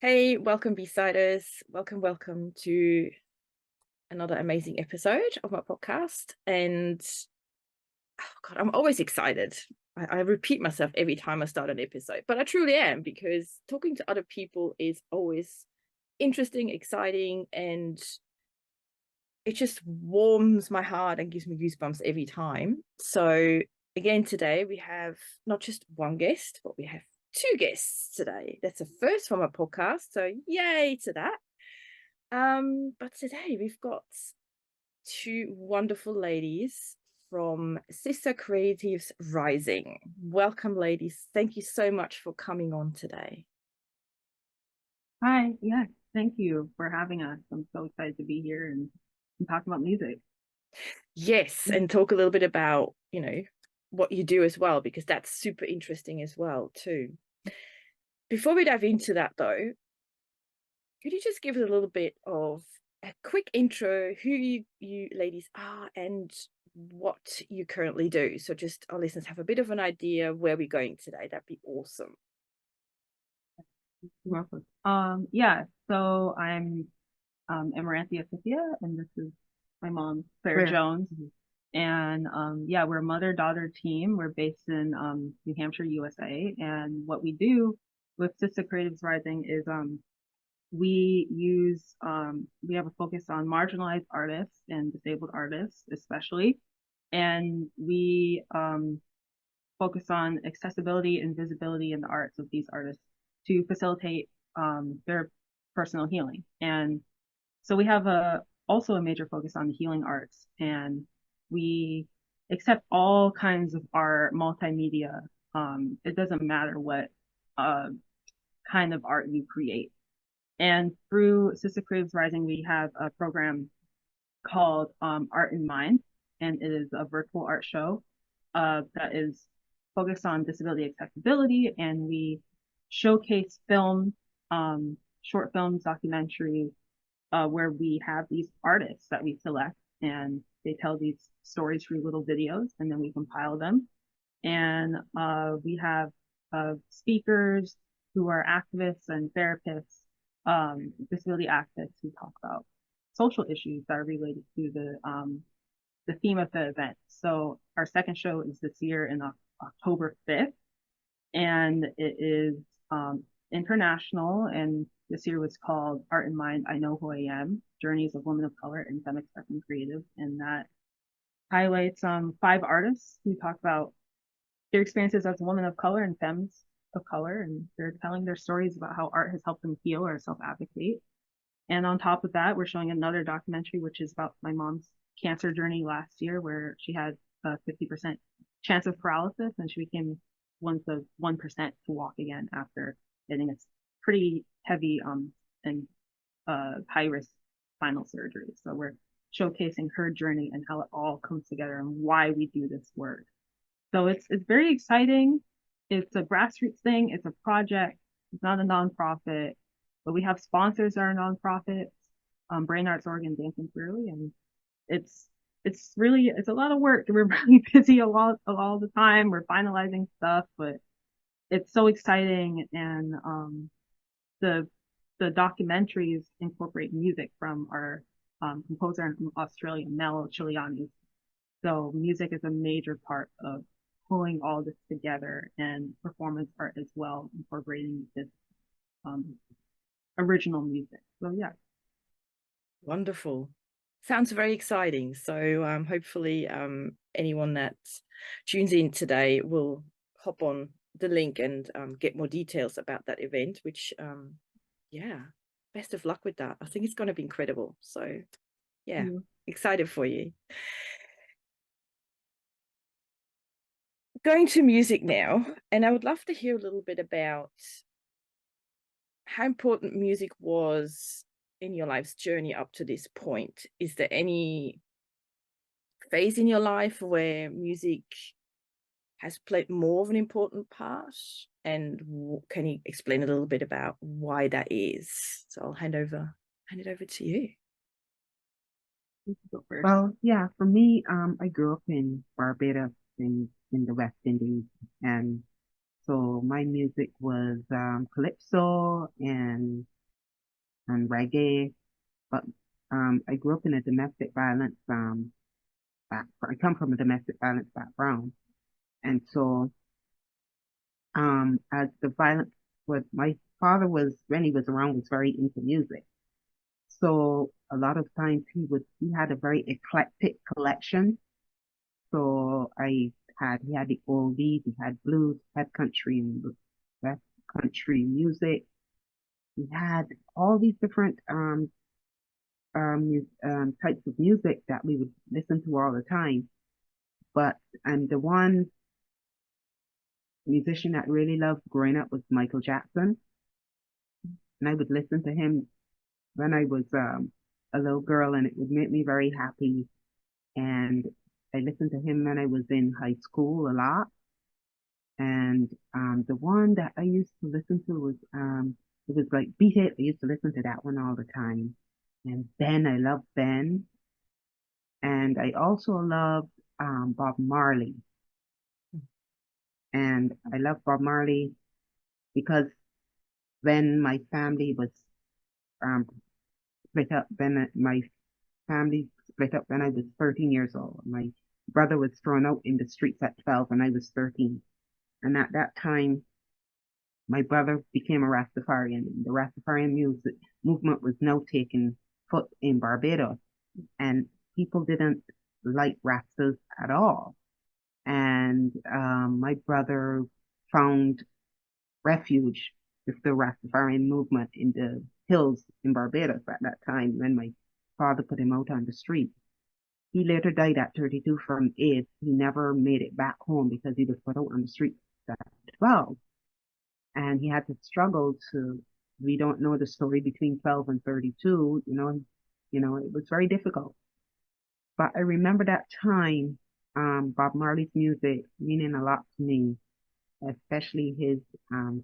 Hey, welcome, B-Siders. Welcome to another amazing episode of my podcast. And oh God, I'm always excited. I repeat myself every time I start an episode, but I truly am because talking to other people is always interesting, exciting, and it just warms my heart and gives me goosebumps every time. So again, today we have not just one guest, but we have two guests today. That's a first for my podcast. So yay to that. But today we've got two wonderful ladies from Sista Creatives Rising. Welcome, ladies. Thank you so much for coming on today. Hi, yes, thank you for having us. I'm so excited to be here and talk about music. Yes, and talk a little bit about, what you do as well, because that's super interesting as well, too. Before we dive into that, though, could you just give us a little bit of a quick intro, who you ladies are and what you currently do? So just our listeners have a bit of an idea where we're going today. That'd be awesome. You're welcome. Yeah, so I'm Amaranthia Sepia, and this is my mom, Claire Jones. And yeah, we're a mother-daughter team. We're based in New Hampshire, USA. And what we do with Sista Creatives Rising is we have a focus on marginalized artists and disabled artists, especially. And we focus on accessibility and visibility in the arts of these artists to facilitate their personal healing. And so we have also a major focus on the healing arts, and we accept all kinds of art, multimedia. It doesn't matter what uh, kind of art you create. And through Sista Creatives Rising, we have a program called Art in Mind, and it is a virtual art show that is focused on disability accessibility, and we showcase film, short films, documentaries, where we have these artists that we select, and they tell these stories through little videos, and then we compile them. And we have speakers who are activists and therapists, disability activists who talk about social issues that are related to the theme of the event. So our second show is this year in October 5th, and it is international. And this year was called Art in Mind, I Know Who I Am, Journeys of Women of Color in Femme and Creative. And that highlights five artists who talk about their experiences as women of color and femmes of color, and they're telling their stories about how art has helped them heal or self-advocate. And on top of that, we're showing another documentary, which is about my mom's cancer journey last year, where she had a 50% chance of paralysis, and she became one of the 1% to walk again after getting a pretty heavy and high risk spinal surgery. So we're showcasing her journey and how it all comes together and why we do this work. So it's very exciting. It's a grassroots thing. It's a project. It's not a nonprofit, but we have sponsors that are nonprofits, Brain Arts Oregon Dancing Clearly, and it's it's a lot of work. We're really busy a lot all the time. We're finalizing stuff, but it's so exciting. And the the documentaries incorporate music from our composer from Australia, Mel Chiliani. So music is a major part of pulling all this together, and performance art as well, incorporating this um, original music. So yeah. Wonderful. Sounds very exciting. So hopefully anyone that tunes in today will hop on the link and get more details about that event, which yeah, best of luck with that. I think it's going to be incredible. So yeah, excited for you. Going to music now, and I would love to hear a little bit about how important music was in your life's journey up to this point. Is there any phase in your life where music has played more of an important part? And can you explain a little bit about why that is? So I'll hand it over to you. Well, yeah, for me, I grew up in Barbados in the West Indies, and so my music was calypso and and reggae, but I grew up in a domestic violence I come from a domestic violence background, and so as the violence was, my father was when he was around was very into music. So a lot of times he had a very eclectic collection. So he had the oldies, he had blues, had country and west country music. He had all these different types of music that we would listen to all the time. But and the one musician that I really loved growing up was Michael Jackson, and I would listen to him when I was a little girl, and it would make me very happy. And I listened to him when I was in high school a lot. And the one that I used to listen to was it was like Beat It. I used to listen to that one all the time. And Ben, I love Ben. And I also loved Bob Marley. And I love Bob Marley because when my family was um, split up, then my family split up when I was 13 years old. My brother was thrown out in the streets at 12 and I was 13. And at that time, my brother became a Rastafarian. The Rastafarian music movement was now taking foot in Barbados, and people didn't like Rastas at all. And my brother found refuge with the Rastafarian movement in the hills in Barbados at that time when my father put him out on the street. He later died at 32 from AIDS. He never made it back home because he was put out on the street at 12. And he had to struggle to, we don't know the story between 12 and 32, it was very difficult. But I remember that time, Bob Marley's music meaning a lot to me, especially his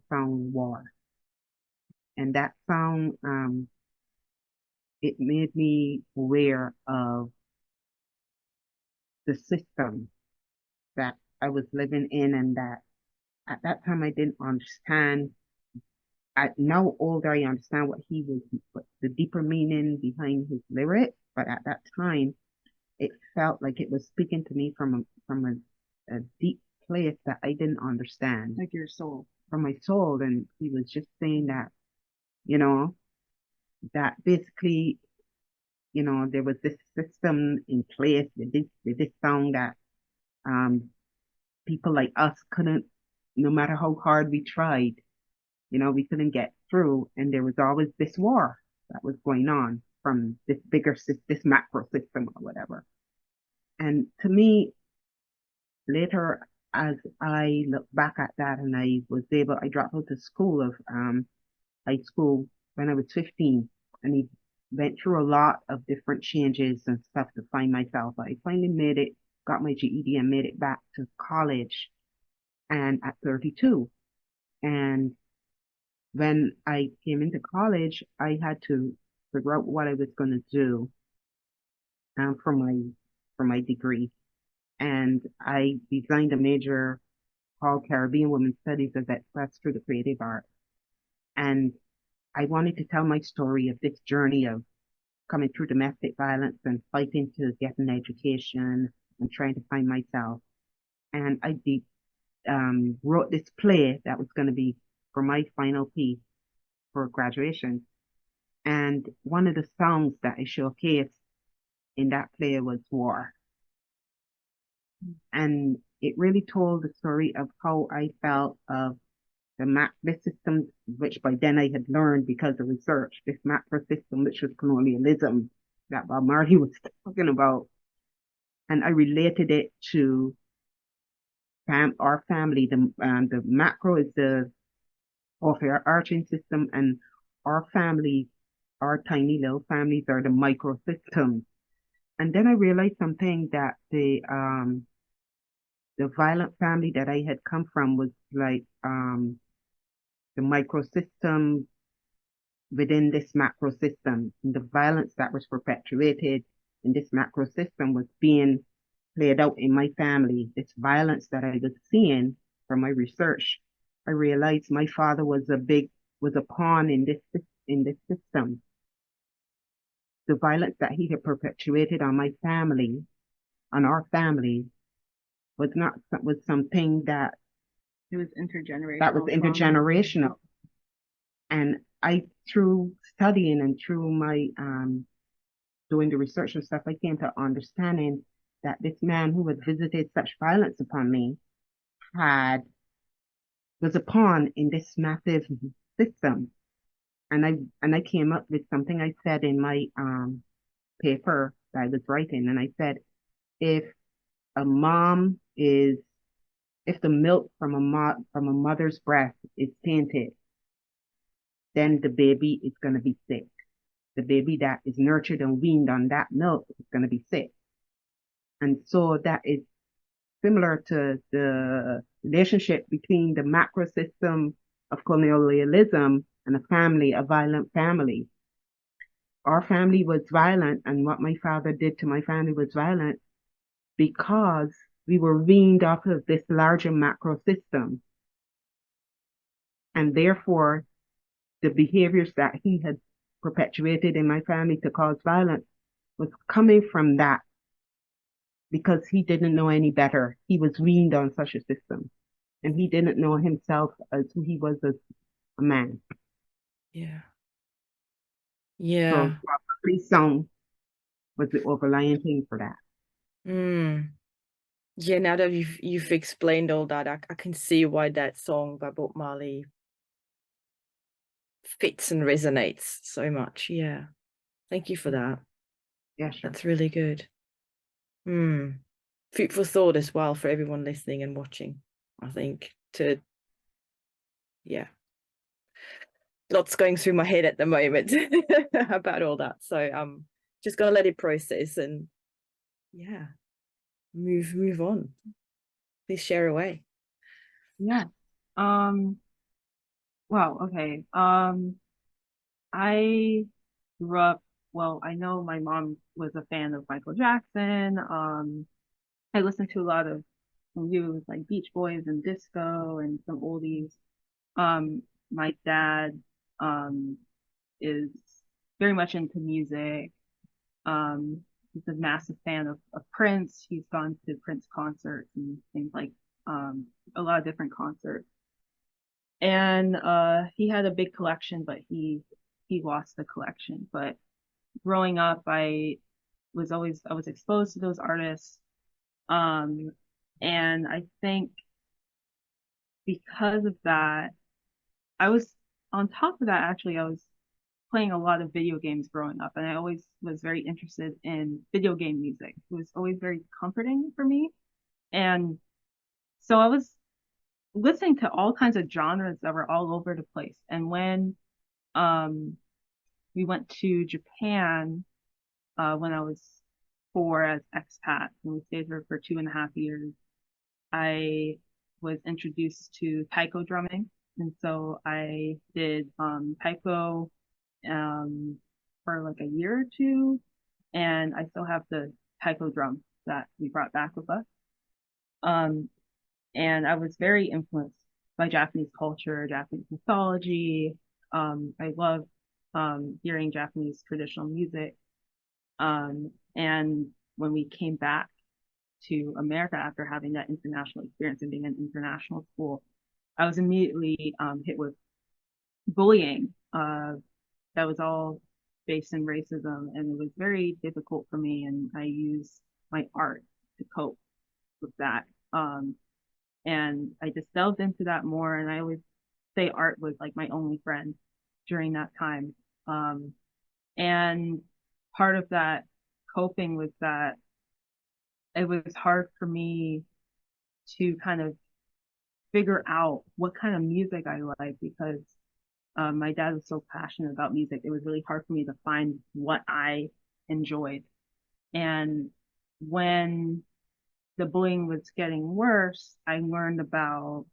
song War. And that song, it made me aware of the system that I was living in, and that at that time I didn't understand. Now older, I understand what the deeper meaning behind his lyrics, but at that time, it felt like it was speaking to me a deep place that I didn't understand. Like your soul. From my soul. And he was just saying that, you know, that basically, there was this system in place with this song that um people like us couldn't, no matter how hard we tried, we couldn't get through. And there was always this war that was going on from this macro system or whatever. And to me, later, as I look back at that and I dropped out of high school when I was 15, and I went through a lot of different changes and stuff to find myself. I finally got my GED and made it back to college and at 32. And when I came into college, I had to figure out what I was going to do for my degree. And I designed a major called Caribbean Women's Studies as expressed through the creative art. And I wanted to tell my story of this journey of coming through domestic violence and fighting to get an education and trying to find myself. And I wrote this play that was going to be for my final piece for graduation. And one of the songs that I showcased in that play was War. And it really told the story of how I felt of this system, which by then I had learned because of research, this macro system, which was colonialism that Bob Marley was talking about. And I related it to our family. The macro is the overarching system, and our family, our tiny little families are the micro systems. And then I realized something that the violent family that I had come from was like the microsystem within this macro system. And the violence that was perpetuated in this macro system was being played out in my family. This violence that I was seeing from my research, I realized my father was a pawn in this system. the violence that he had perpetuated on my family, on our family, was something that It was intergenerational. that was intergenerational. And through studying and through my doing the research and stuff, I came to understanding that this man who had visited such violence upon me was a pawn in this massive system. And I came up with something I said in my paper that I was writing, and I said, if a mom is if the milk from from a mother's breast is tainted, then the baby is going to be sick. The baby that is nurtured and weaned on that milk is going to be sick. And so that is similar to the relationship between the macro system of colonialism and a violent family. Our family was violent, and what my father did to my family was violent because we were weaned off of this larger macro system. And therefore, the behaviors that he had perpetuated in my family to cause violence was coming from that because he didn't know any better. He was weaned on such a system, and he didn't know himself as who he was as a man. Yeah. So Yeah. probably song was the overlying thing for that. Yeah, now that you've explained all that, I can see why that song by Bob Marley fits and resonates so much. Yeah. Thank you for that. Yeah, sure. That's really good. Food for thought as well for everyone listening and watching, I think, lots going through my head at the moment about all that. So I'm just gonna let it process and move on. Please share away. Yeah. Wow, okay. I grew up, well, I know my mom was a fan of Michael Jackson. I listened to a lot of music like Beach Boys and disco and some oldies. My dad, is very much into music. He's a massive fan of Prince. He's gone to Prince concerts and things like, a lot of different concerts. And he had a big collection, but he lost the collection. But growing up, I was exposed to those artists. And I think because of that, I was on top of that, actually, I was playing a lot of video games growing up, and I always was very interested in video game music. It was always very comforting for me. And so I was listening to all kinds of genres that were all over the place. And when um we went to Japan when I was 4 as expat, and we stayed there for 2.5 years, I was introduced to taiko drumming. And so I did taiko for like a year or two, and I still have the taiko drum that we brought back with us. And I was very influenced by Japanese culture, Japanese mythology. I love hearing Japanese traditional music. And when we came back to America after having that international experience and being in international school, I was immediately hit with bullying that was all based in racism, and it was very difficult for me. And I used my art to cope with that. And I just delved into that more. And I always say art was like my only friend during that time. And part of that coping was that it was hard for me to kind of figure out what kind of music I like because my dad was so passionate about music. It was really hard for me to find what I enjoyed. And when the bullying was getting worse, I learned about,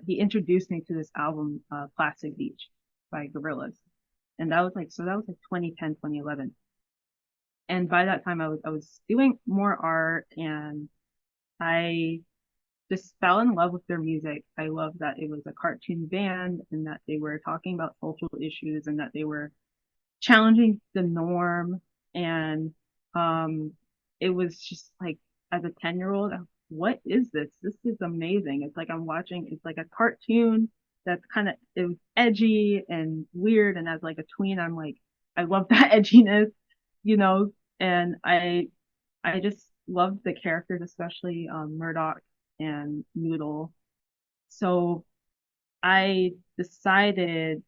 he introduced me to this album, Plastic Beach by Gorillaz. And that was like 2010, 2011. And by that time I was doing more art, and I just fell in love with their music. I loved that it was a cartoon band and that they were talking about social issues and that they were challenging the norm. And it was just like, as a 10-year-old, what is this? This is amazing. It's like it's like a cartoon that's it was edgy and weird. And as like a tween, I'm like, I love that edginess, you know, and I just loved the characters, especially Murdoch and Noodle. So I decided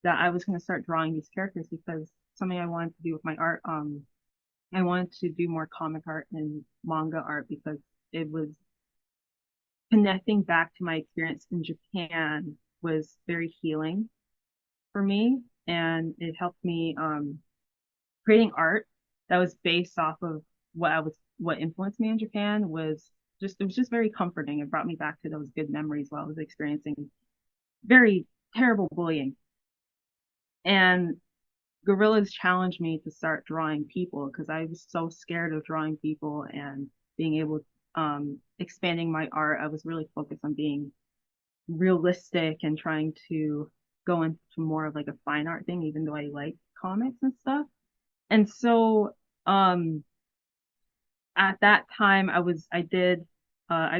that I was going to start drawing these characters because something I wanted to do with my art. I wanted to do more comic art and manga art because it was connecting back to my experience in Japan was very healing for me. And it helped me, creating art that was based off of what influenced me in Japan it was just very comforting. It brought me back to those good memories while I was experiencing very terrible bullying. And Gorillas challenged me to start drawing people because I was so scared of drawing people and being able, expanding my art. I was really focused on being realistic and trying to go into more of like a fine art thing, even though I like comics and stuff. And so, at that time, I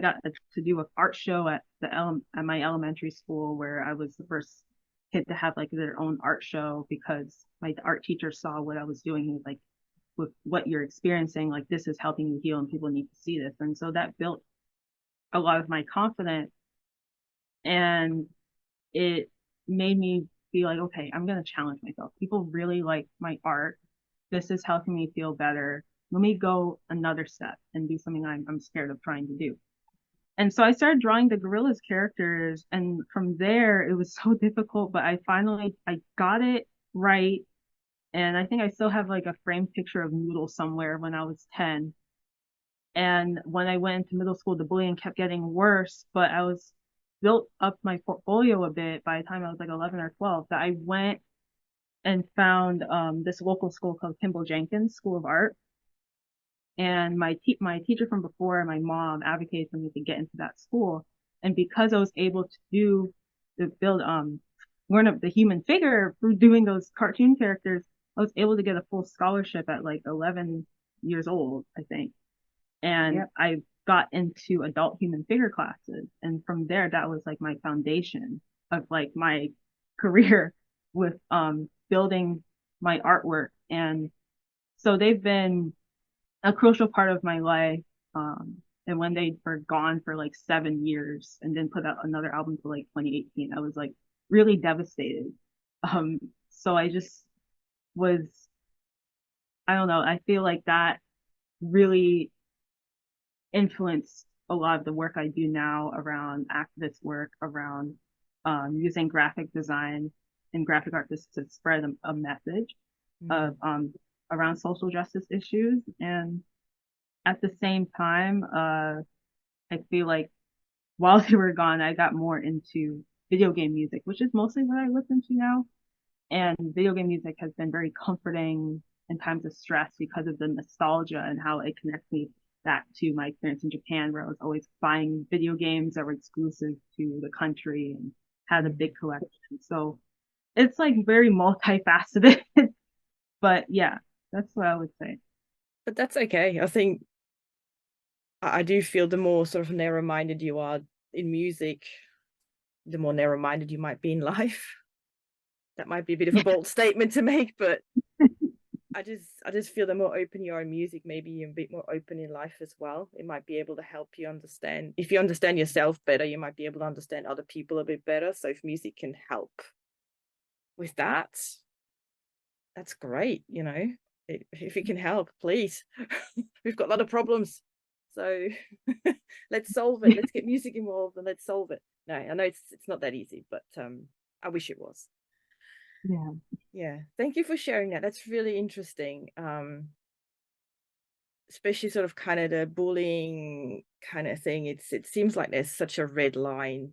got to do an art show at at my elementary school where I was the first kid to have like their own art show because my art teacher saw what I was doing. He was like, with what you're experiencing, like this is helping you heal and people need to see this. And so that built a lot of my confidence, and it made me be like, okay, I'm going to challenge myself. People really like my art. This is helping me feel better. Let me go another step and do something I'm scared of trying to do. And so I started drawing the Gorillas characters, and from there it was so difficult, but I got it right. And I think I still have like a framed picture of Noodle somewhere when I was 10. And when I went into middle school, the bullying kept getting worse, but I was built up my portfolio a bit by the time I was like 11 or 12 that I went and found this local school called Kimball Jenkins School of Art. And my teacher from before and my mom advocated for me to get into that school. And because I was able to learn the human figure through doing those cartoon characters, I was able to get a full scholarship at like 11 years old, I think. And yep. I got into adult human figure classes. And from there, that was like my foundation of like my career with building my artwork. And so they've been a crucial part of my life. And when they were gone for like 7 years and then put out another album for like 2018, I was like really devastated. So I just was, I don't know, I feel like that really influenced a lot of the work I do now around activist work, around using graphic design and graphic art to spread a message of around social justice issues. And at the same time, I feel like while they were gone, I got more into video game music, which is mostly what I listen to now. And video game music has been very comforting in times of stress because of the nostalgia and how it connects me back to my experience in Japan, where I was always buying video games that were exclusive to the country and had a big collection. So it's like very multifaceted. But yeah, that's what I would say. But that's okay. I think I do feel the more sort of narrow-minded you are in music, the more narrow-minded you might be in life. That might be a bit of a bold statement to make, but I just feel the more open you are in music, maybe you're a bit more open in life as well. It might be able to help you understand. If you understand yourself better, you might be able to understand other people a bit better. So if music can help with that, that's great, you know. If it can help, please. We've got a lot of problems. So let's solve it. Let's get music involved and let's solve it. No, I know it's not that easy, but I wish it was. Yeah, thank you for sharing that. That's really interesting. Especially sort of kind of the bullying kind of thing. It seems like there's such a red line,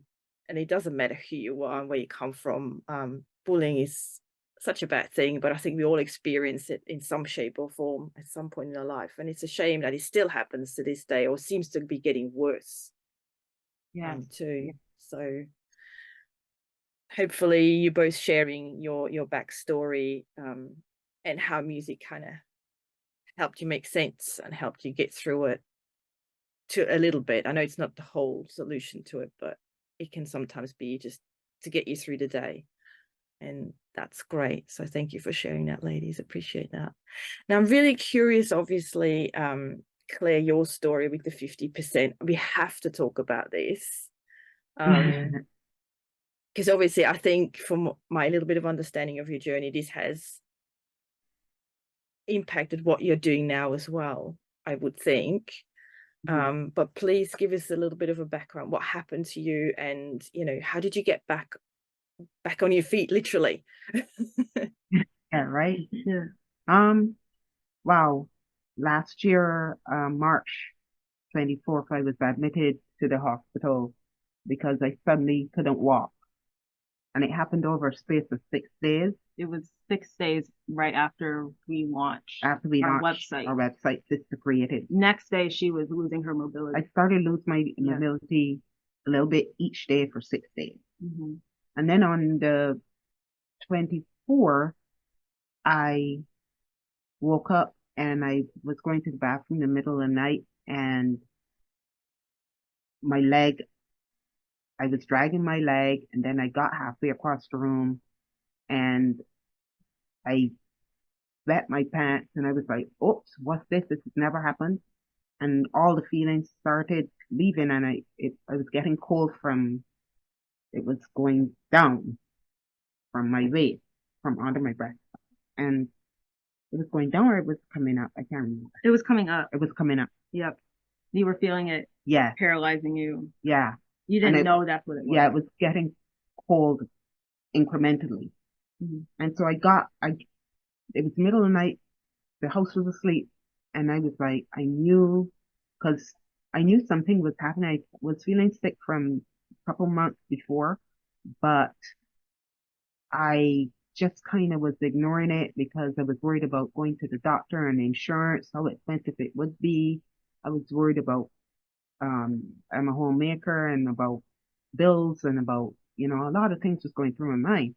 and it doesn't matter who you are and where you come from. Bullying is such a bad thing, but I think we all experience it in some shape or form at some point in our life, and it's a shame that it still happens to this day, or seems to be getting worse. Too. So hopefully you both sharing your backstory and how music kind of helped you make sense and helped you get through it to a little bit. I know it's not the whole solution to it, but it can sometimes be just to get you through the day. And that's great. So thank you for sharing that, ladies. Appreciate that. Now I'm really curious, obviously, Claire, your story with the 50%. We have to talk about this. Because obviously I think from my little bit of understanding of your journey, this has impacted what you're doing now as well, I would think. But please give us a little bit of a background. What happened to you, and how did you get back on your feet, literally? Yeah, right. Yeah. Wow. Last year, March 24th, I was admitted to the hospital because I suddenly couldn't walk. And it happened over a space of 6 days. It was 6 days right after we launched After we our launched website. our website, Sista Creatives. Next day, she was losing her mobility. I started to lose my mobility a little bit each day for 6 days. And then on the 24th, I woke up and I was going to the bathroom in the middle of the night, and my leg, I was dragging my leg, and then I got halfway across the room and I wet my pants, and I was like, oops, what's this? This has never happened. And all the feelings started leaving, and I was getting cold it was going down from my waist, from under my breast. And it was going down, or it was coming up. I can't remember. It was coming up. It was coming up. Yep. You were feeling it. Yeah. Paralyzing you. Yeah. You didn't know that's what it was. Yeah, it was getting cold incrementally. And so it was middle of the night, the house was asleep, and I was like, because I knew something was happening. I was feeling sick from a couple months before, but I just kind of was ignoring it because I was worried about going to the doctor and insurance, how expensive it would be. I was worried about, I'm a homemaker, and about bills, and about, a lot of things was going through my mind.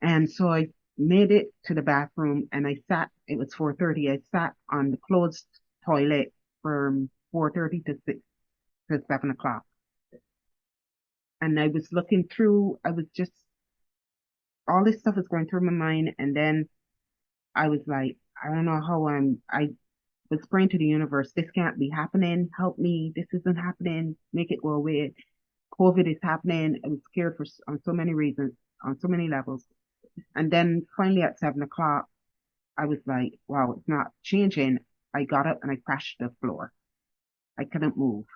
And so I made it to the bathroom, and it was 4:30. I sat on the closed toilet from 4:30 to 7 o'clock. And I was looking through, all this stuff was going through my mind. And then I was like, I don't know how I was praying to the universe, this can't be happening. Help me. This isn't happening. Make it go away. COVID is happening. I was scared on so many reasons, on so many levels. And then finally at 7 o'clock, I was like, wow, it's not changing. I got up and I crashed to the floor. I couldn't move.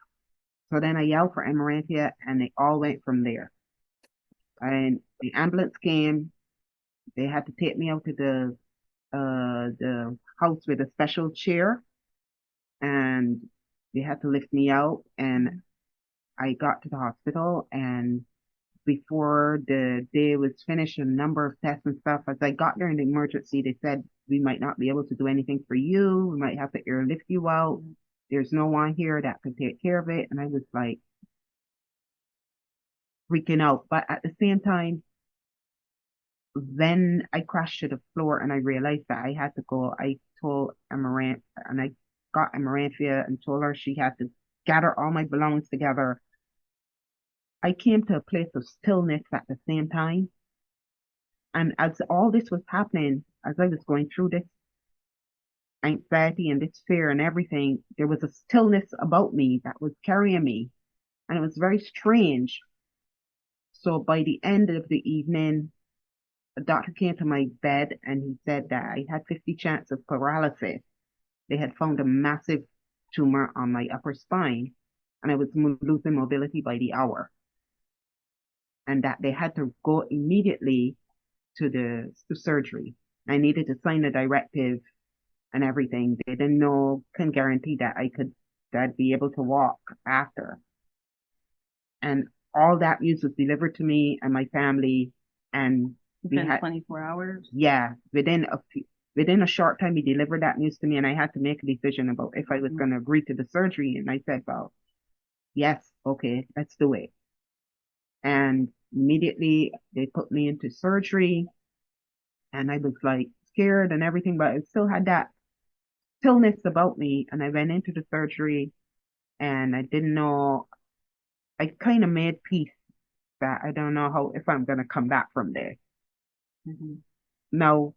So then I yelled for Amaranthia, and it all went from there. And the ambulance came. They had to take me out to the house with a special chair, and they had to lift me out. And I got to the hospital, and before the day was finished, a number of tests and stuff, as I got there in the emergency, they said, we might not be able to do anything for you. We might have to airlift you out. There's no one here that could take care of it. And I was like freaking out. But at the same time, then I crashed to the floor, and I realized that I had to go. I told Amaranth, and I got Amaranthia and told her she had to gather all my belongings together. I came to a place of stillness at the same time. And as all this was happening, as I was going through this anxiety and this fear and everything, there was a stillness about me that was carrying me. And it was very strange. So by the end of the evening, a doctor came to my bed, and he said that I had 50 chance of paralysis. They had found a massive tumor on my upper spine, and I was losing mobility by the hour. And that they had to go immediately to surgery. I needed to sign a directive and everything. They couldn't guarantee that I'd be able to walk after. And all that news was delivered to me and my family, and within 24 hours. Yeah, within a short time, he delivered that news to me, and I had to make a decision about if I was going to agree to the surgery. And I said, well, yes, okay, let's do it. And immediately they put me into surgery, and I was like scared and everything, but I still had that stillness about me. And I went into the surgery and I didn't know, I kind of made peace that I don't know how, if I'm going to come back from there. Mm-hmm. Now,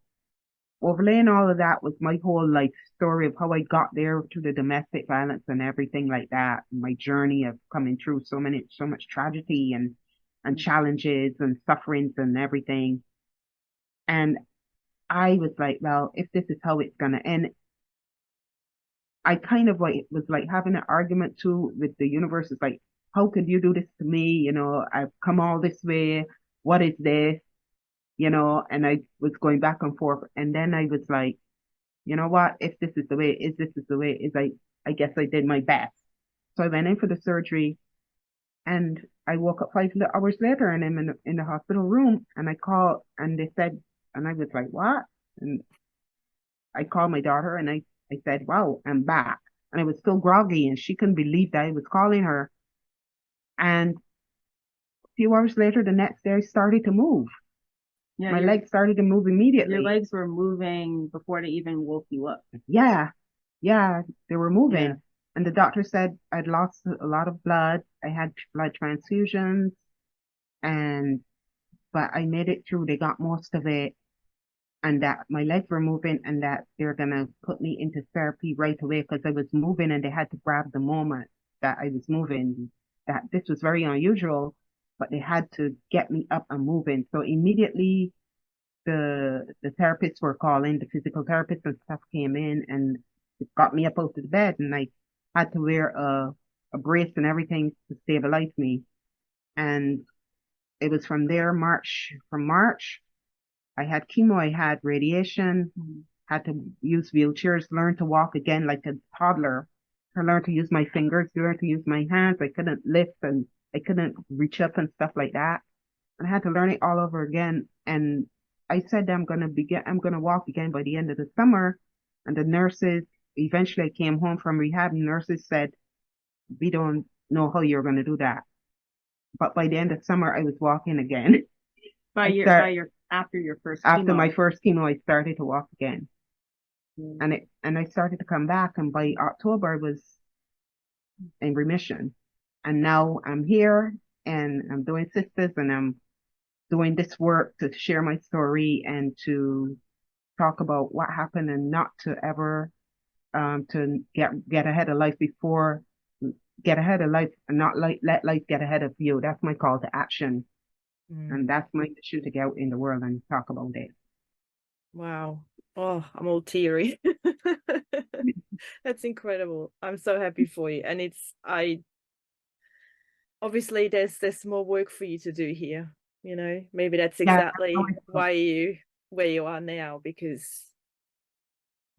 overlaying all of that was my whole life story of how I got there through the domestic violence and everything like that. My journey of coming through so much tragedy and challenges and sufferings and everything. And I was like, well, if this is how it's gonna end, I kind of like was like having an argument too with the universe. It's like, how could you do this to me? You know, I've come all this way. What is this? You know, and I was going back and forth. And then I was like, you know what? If this is the way it is, this is the way it is. I guess I did my best. So I went in for the surgery and I woke up 5 hours later and I'm in the hospital room and I called and they said, and I was like, what? And I called my daughter and I said, wow, I'm back. And I was still groggy and she couldn't believe that I was calling her. And a few hours later, the next day, I started to move. Yeah, my legs started to move immediately. Your legs were moving before they even woke you up. Yeah, they were moving. Yeah. And the doctor said I'd lost a lot of blood. I had blood transfusions, but I made it through. They got most of it, and that my legs were moving, and that they're gonna put me into therapy right away because I was moving, and they had to grab the moment that I was moving. That this was very unusual, but they had to get me up and moving. So immediately, the therapists were calling, the physical therapists and stuff came in and got me up out of the bed, and I had to wear a brace and everything to stabilize me. And it was from there, from March, I had chemo, I had radiation, had to use wheelchairs, learn to walk again like a toddler. I learned to use my fingers, learned to use my hands. I couldn't lift and I couldn't reach up and stuff like that. And I had to learn it all over again. And I said I'm gonna walk again by the end of the summer. And the nurses, eventually I came home from rehab, and nurses said, we don't know how you're gonna do that. But by the end of summer, I was walking again. After your first chemo. After my first chemo, I started to walk again. And I started to come back, and by October I was in remission. And now I'm here and I'm doing Sisters, and I'm doing this work to share my story and to talk about what happened, and not to ever to get ahead of life and not let life get ahead of you. That's my call to action. And that's my mission, to get out in the world and talk about it. Wow. Oh, I'm all teary. That's incredible. I'm so happy for you. And obviously there's more work for you to do here. You know, maybe that's exactly why where you are now, because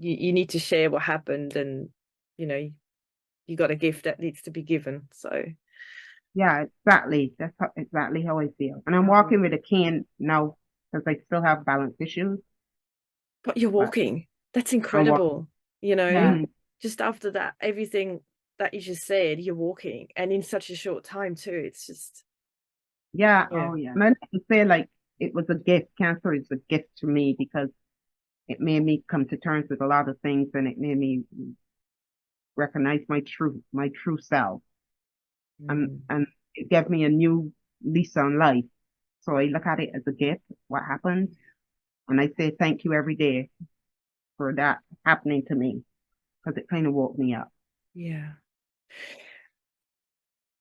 you need to share what happened, and you know, you got a gift that needs to be given. So yeah, exactly. That's exactly how I feel. And I'm walking with a cane now because I still have balance issues. But you're walking. That's incredible. You know, just after that, everything that you just said, you're walking, and in such a short time too. It's just Oh yeah. And I like to say, like, it was a gift. Cancer is a gift to me because it made me come to terms with a lot of things, and it made me recognize my true self. And it gave me a new lease on life. So I look at it as a gift, what happened. And I say thank you every day for that happening to me, because it kind of woke me up. Yeah.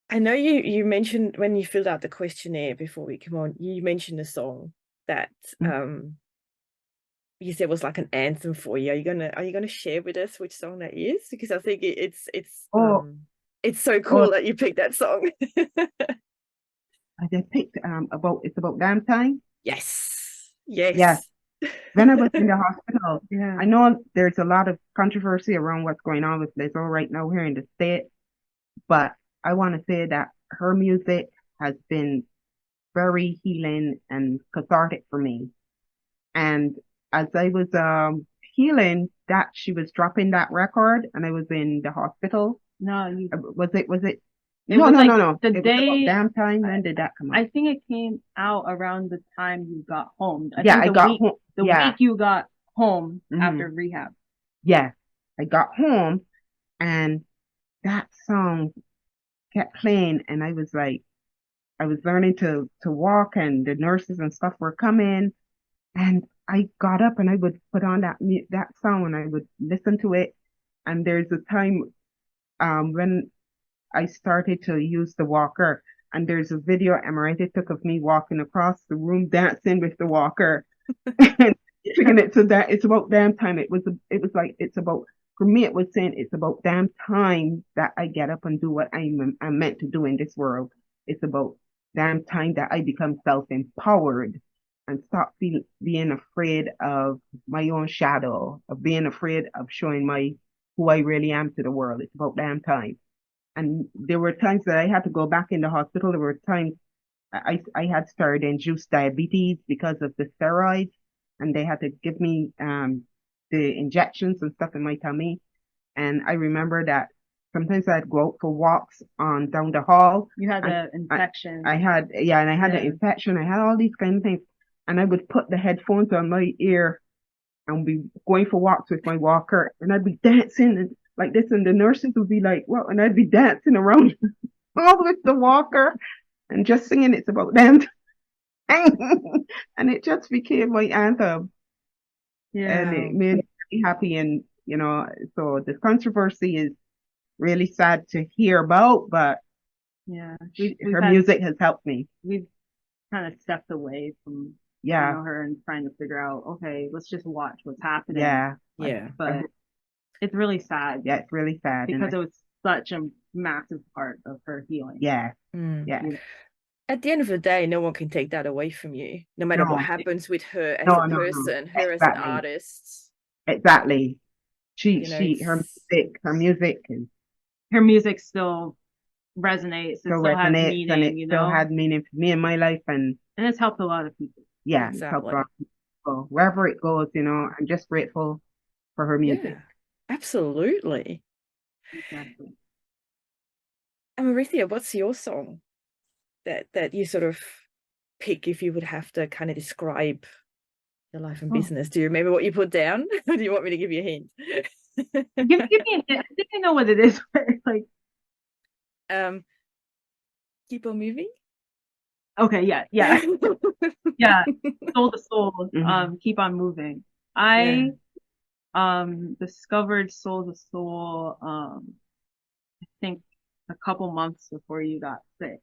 I know you mentioned when you filled out the questionnaire before we come on, you mentioned a song that you said was like an anthem for you. Are you gonna share with us which song that is? Because I think it's so cool that you picked that song. I picked it's about damn time. Yes. When I was in the hospital, I know there's a lot of controversy around what's going on with Lizzo right now here in the state, but I want to say that her music has been very healing and cathartic for me. And as I was healing, that she was dropping that record, and I was in the hospital. No, was it? No. The day, damn time. When did that come out? I think it came out around the time you got home. I got home. The week you got home after rehab. Yeah. I got home and that song kept playing and I was like, I was learning to walk and the nurses and stuff were coming and I got up and I would put on that song and I would listen to it. And there's a time when I started to use the walker and there's a video Amaranthia took of me walking across the room dancing with the walker and taking it to that. It's about damn time. It was like it's about for me. It was saying it's about damn time that I get up and do what I'm meant to do in this world. It's about damn time that I become self-empowered and stop being afraid of my own shadow, of being afraid of showing my who I really am to the world. It's about damn time. And there were times that I had to go back in the hospital. There were times I had started induced diabetes because of the steroids, and they had to give me the injections and stuff in my tummy. And I remember that sometimes I'd go out for walks on down the hall. You had an infection. I had the infection. I had all these kind of things, and I would put the headphones on my ear and be going for walks with my walker, and I'd be dancing and like this, and the nurses would be like, "Well," and I'd be dancing around all with the walker and just singing "It's About Them," and it just became my anthem. Yeah, and it made me happy. And so the controversy is really sad to hear about, but yeah, her music has helped me. We've kind of stepped away from her and trying to figure out, okay, let's just watch what's happening. But it's really sad. Yeah, it's really sad because it was such a massive part of her healing. Yeah. At the end of the day, no one can take that away from you, no matter what happens with her as a person, her as an artist. Exactly. Her music still resonates. Still has meaning, and it still had meaning for me in my life, and it's helped a lot of people. Yeah, exactly. It's helped a lot of people. Wherever it goes, I'm just grateful for her music. Yeah, absolutely. Exactly. Amaranthia, what's your song that you sort of pick if you would have to kind of describe your life and business? Do you remember what you put down? Or do you want me to give you a hint? give me a hint. I think I know what it is. Like, keep on moving. Okay, yeah. Soul to soul. Keep on moving. I discovered Soul to Soul I think a couple months before you got sick.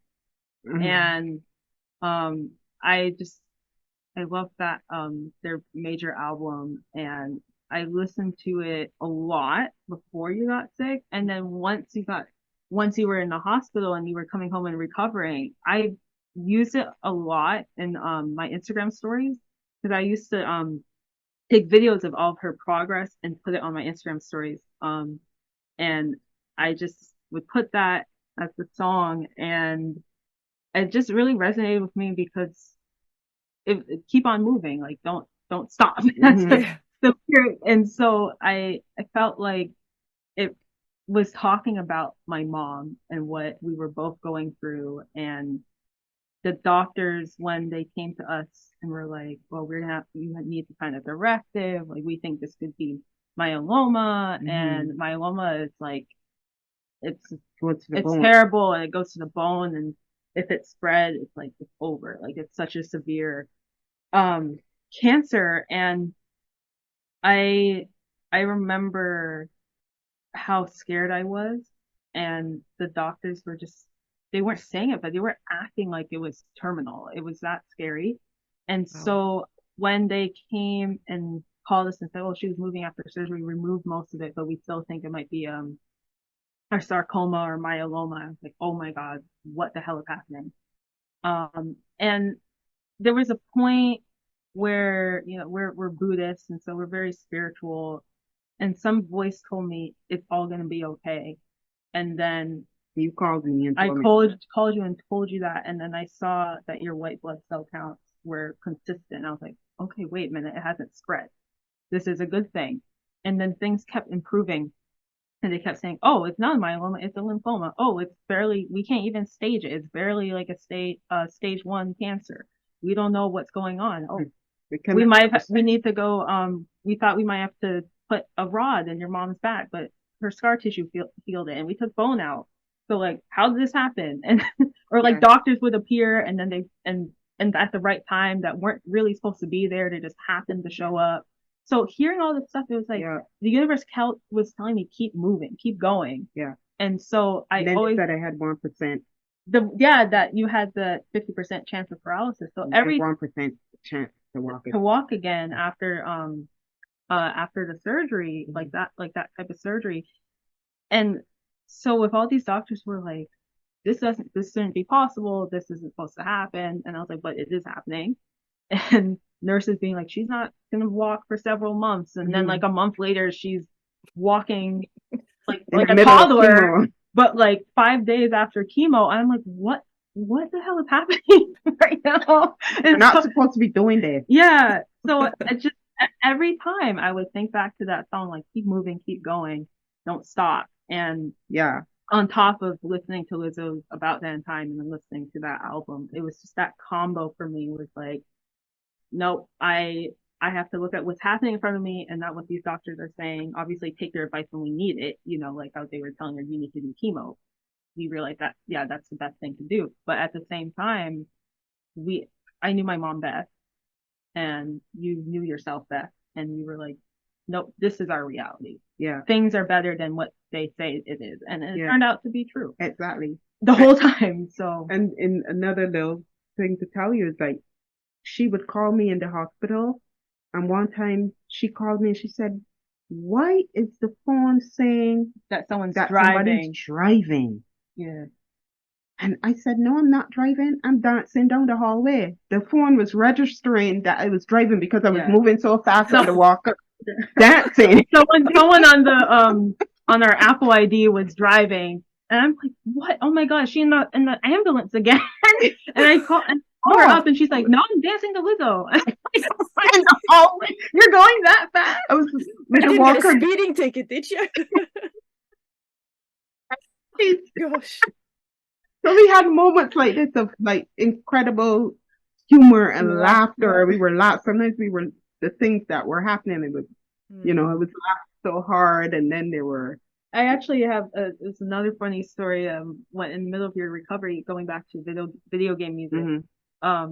And I love that their major album, and I listened to it a lot before you got sick, and then once you were in the hospital and you were coming home and recovering, I used it a lot in my Instagram stories, because I used to take videos of all of her progress and put it on my Instagram stories, and I just would put that as the song, and it just really resonated with me because it keep on moving, like don't stop. That's the spirit. And so I felt like it was talking about my mom and what we were both going through, and the doctors, when they came to us and were like, well, you need to find a directive, like we think this could be myeloma, and myeloma is like it's terrible, and it goes to the bone, and if it's spread, it's like it's over, like it's such a severe cancer. And I remember how scared I was, and the doctors were they weren't saying it, but they were acting like it was terminal. It was that scary. And so when they came and called us and said, oh, she was moving after surgery, removed most of it, but we still think it might be or sarcoma or myeloma. I was like, oh my God, what the hell is happening? And there was a point where, we're Buddhists, and so we're very spiritual, and some voice told me it's all going to be okay. And then you called me and I called you and told you that, and then I saw that your white blood cell counts were consistent. I was like, okay, wait a minute, it hasn't spread. This is a good thing. And then things kept improving. And they kept saying, oh, it's not a myeloma, it's a lymphoma. Oh, we can't even stage it. It's barely like a stage 1 cancer. We don't know what's going on. Oh, we need to go, we thought we might have to put a rod in your mom's back, but her scar tissue healed it, and we took bone out. So like, how did this happen? And or like doctors would appear and then and at the right time that weren't really supposed to be there, they just happened to show up. So hearing all this stuff, it was like the universe was telling me, keep moving, keep going. Yeah. And so I always said I had 1%. That you had the 50% chance of paralysis. So every 1% chance to walk again after the surgery, like that type of surgery. And so if all these doctors were like, this shouldn't be possible, this isn't supposed to happen, and I was like, but it is happening. And nurses being like, she's not gonna walk for several months, and then like a month later she's walking like a toddler, but like 5 days after chemo. I'm like, what the hell is happening right now? You're not supposed to be doing this. Yeah. So it just, every time I would think back to that song, like, keep moving, keep going, don't stop. And on top of listening to Lizzo's About That Time and then listening to that album, it was just that combo for me was like, nope, I have to look at what's happening in front of me and not what these doctors are saying. Obviously, take their advice when we need it, like how they were telling her, you need to do chemo. We realized that, that's the best thing to do. But at the same time, I knew my mom best, and you knew yourself best, and you were like, nope, this is our reality. Yeah. Things are better than what they say it is. And it turned out to be true. Exactly. The whole time. So. And in another little thing to tell you is like, she would call me in the hospital. And one time she called me and she said, why is the phone saying that somebody's driving? Yeah. And I said, no, I'm not driving. I'm dancing down the hallway. The phone was registering that I was driving because I was moving so fast on the walker, dancing. Someone on the on our Apple ID was driving, and I'm like, what? Oh my gosh, she in the ambulance again. And I call her up, and she's like, no, I'm dancing to Lizzo. You're going that fast? I was with the walker. Get a speeding ticket, did you? Gosh. So we had moments like this of like incredible humor and laughter. We were sometimes the things that were happening. It was, it was so hard. And then there were. I actually have it's another funny story. When in the middle of your recovery, going back to video game music. I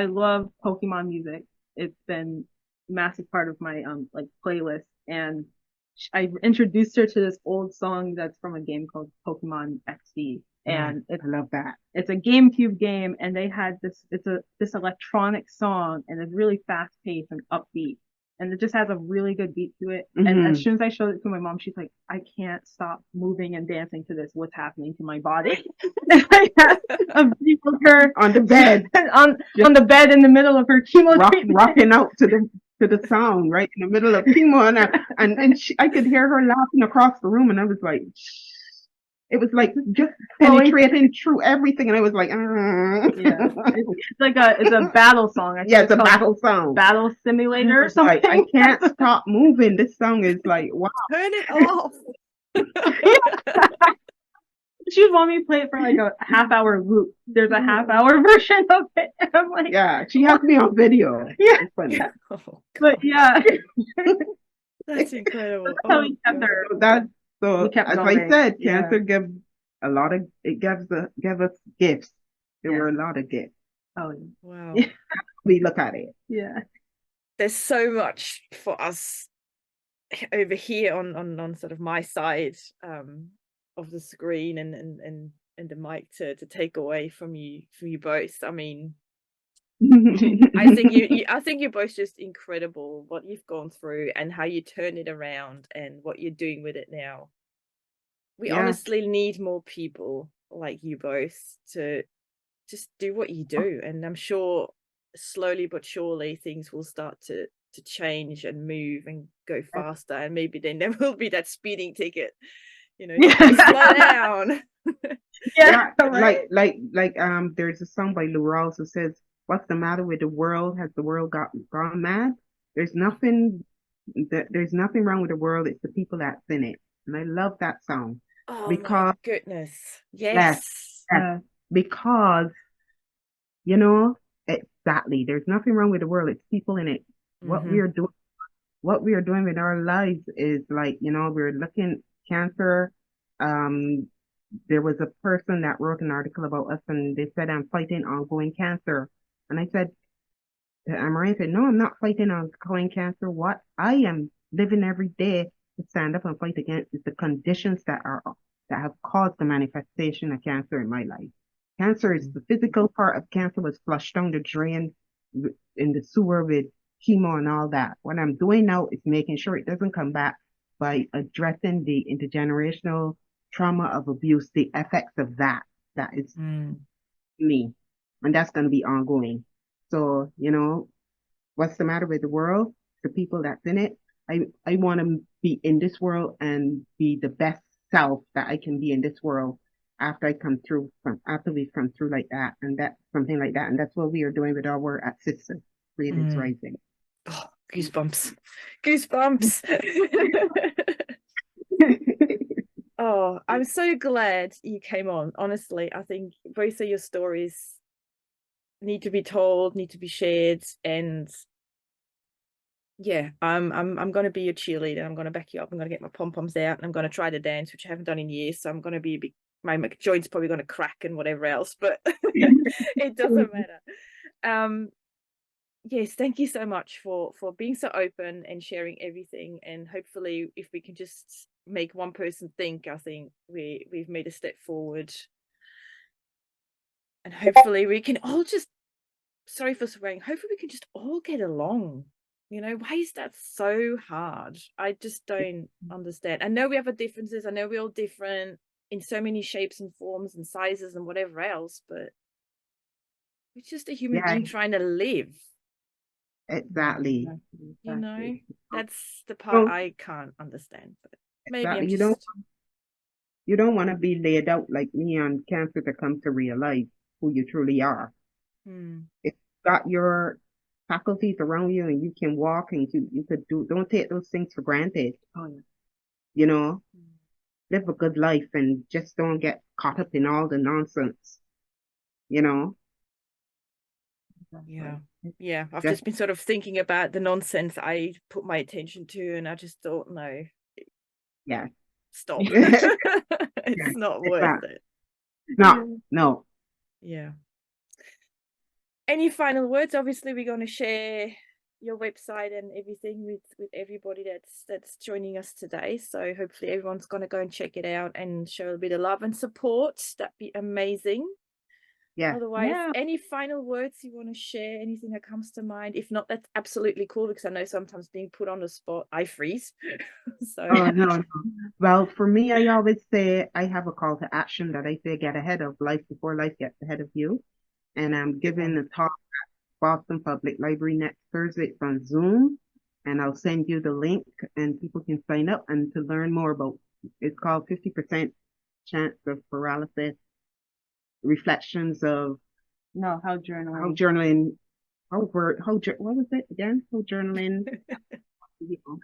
love Pokemon music. It's been a massive part of my like playlist, and I introduced her to this old song that's from a game called Pokemon XD. And I love that. It's a GameCube game, and they had this electronic song, and it's really fast paced and upbeat, and it just has a really good beat to it. And as soon as I showed it to my mom, she's like, I can't stop moving and dancing to this. What's happening to my body? And I had a video of her on the bed, on the bed in the middle of her chemo rocking out to the sound right in the middle of chemo, and I could hear her laughing across the room, and I was like. It was like just penetrating through everything, and I was like, it's a battle song. It's a battle song, battle simulator or something. I can't stop moving. This song is like, wow. Turn it off. She would want me to play it for like a half-hour loop. There's a half-hour version of it. And I'm like, she has me on video. Yeah, it's funny. But that's incredible. That's how we kept her. So as I said, cancer gives a lot of, it gives us gifts. There were a lot of gifts. Oh, wow. We look at it. Yeah. There's so much for us over here on sort of my side of the screen and the mic to take away from you both. I mean, I think you're both just incredible, what you've gone through and how you turn it around and what you're doing with it now. We honestly need more people like you both to just do what you do, and I'm sure slowly but surely things will start to change and move and go faster, and maybe then there will be that speeding ticket, slow down. Like there's a song by Lou Rawls who says, what's the matter with the world? Has the world gone mad? There's nothing wrong with the world. It's the people that's in it. And I love that song. Oh, because, my goodness. Yes. Because, exactly. There's nothing wrong with the world. It's people in it. What we are doing, what we are doing with our lives is like, we're looking cancer. Um, there was a person that wrote an article about us and they said, I'm fighting ongoing cancer. And I said, Amaranthia said, no, I'm not fighting ongoing cancer. What I am living every day to stand up and fight against is the conditions that have caused the manifestation of cancer in my life. Cancer is the physical part of cancer was flushed down the drain in the sewer with chemo and all that. What I'm doing now is making sure it doesn't come back by addressing the intergenerational trauma of abuse, the effects of that. That is me. And that's going to be ongoing. So, what's the matter with the world? The people that's in it. I want to be in this world and be the best self that I can be in this world after we've come through like that and that's something like that. And that's what we are doing with our work at Sista Creatives Rising. Oh, goosebumps. Oh, I'm so glad you came on. Honestly, I think both of your stories need to be told, need to be shared, and yeah, I'm going to be your cheerleader. I'm going to back you up. I'm going to get my pom-poms out and I'm going to try to dance, which I haven't done in years. So I'm going to be a bit, my joints probably going to crack and whatever else, but it doesn't matter. Yes, thank you so much for being so open and sharing everything. And hopefully, if we can just make one person think, I think we've made a step forward. And hopefully, we can all just, sorry for swearing, hopefully we can just all get along. Why is that so hard? I just don't understand. I know we have our differences. I know we're all different in so many shapes and forms and sizes and whatever else, but it's just a human being trying to live. Exactly. That's the part I can't understand. But maybe I'm just... You don't want to be laid out like me on cancer to come to realize who you truly are. If you've got your faculties around you and you can walk and you could don't take those things for granted. Live a good life and just don't get caught up in all the nonsense. Yeah, I've just been sort of thinking about the nonsense I put my attention to, and I just thought, no, stop. It's not worth it. No. Yeah. Any final words? Obviously, we're going to share your website and everything with everybody that's joining us today. So hopefully everyone's going to go and check it out and show a bit of love and support. That'd be amazing. Otherwise, any final words you want to share? Anything that comes to mind? If not, that's absolutely cool, because I know sometimes being put on the spot, I freeze. No. Well, for me, I always say I have a call to action that I say get ahead of life before life gets ahead of you. And I'm giving a talk at Boston Public Library next Thursday on Zoom. And I'll send you the link and people can sign up and to learn more about it's called 50% Chance of Paralysis. Reflections of how journaling what was it again? How journaling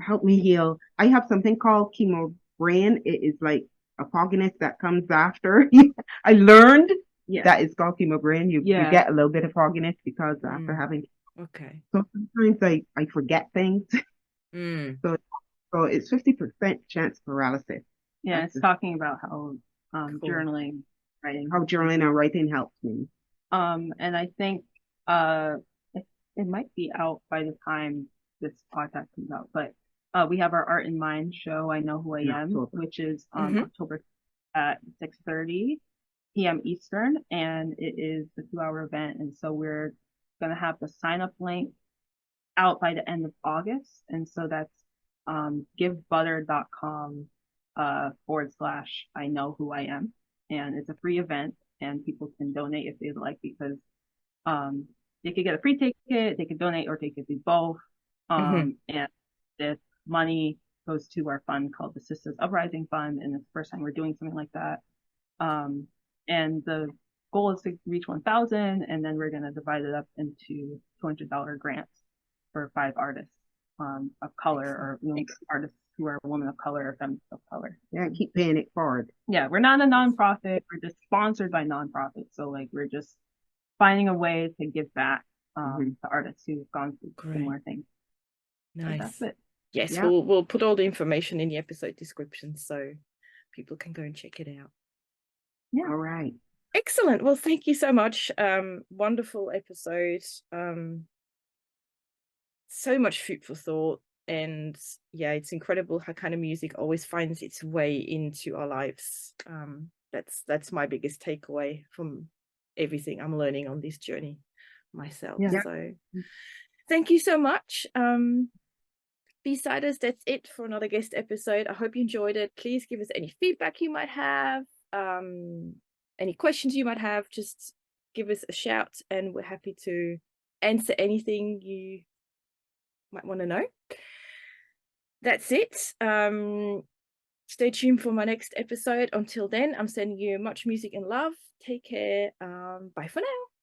help me heal. I have something called chemo brain. It is like a fogginess that comes after. I learned that it's called chemo brain. You get a little bit of fogginess because after having so sometimes I forget things. So it's 50% chance paralysis. It's talking about how journaling, writing, how journaling and writing helps me. And I think it might be out by the time this podcast comes out, but we have our Art and Mind show, I Know Who I Am, which is on October at 6:30 p.m. Eastern, and it is a 2-hour event. And so we're going to have the sign up link out by the end of August. And so that's givebutter.com / I Know Who I Am. And it's a free event and people can donate if they'd like, because they could get a free ticket, they could donate, or they could do both. And this money goes to our fund called the Sisters Uprising Fund, and it's the first time we're doing something like that. And the goal is to reach 1,000, and then we're going to divide it up into $200 grants for 5 artists of color, or artists who are women of color or feminists of color. Yeah, keep paying it forward. Yeah, we're not a nonprofit. We're just sponsored by nonprofits. So we're just finding a way to give back the artists who've gone through similar things. So Nice. that's it. Yes, Yeah. we'll put all the information in the episode description so people can go and check it out. Yeah. All right. Excellent. Well, thank you so much. Wonderful episode. So much food for thought. And yeah, it's incredible how kind of music always finds its way into our lives. That's my biggest takeaway from everything I'm learning on this journey myself. Yeah. So thank you so much. B-siders, that's it for another guest episode. I hope you enjoyed it. Please give us any feedback you might have, any questions you might have. Just give us a shout and we're happy to answer anything you might want to know. That's it. Stay tuned for my next episode. Until then, I'm sending you much music and love. Take care. Bye for now.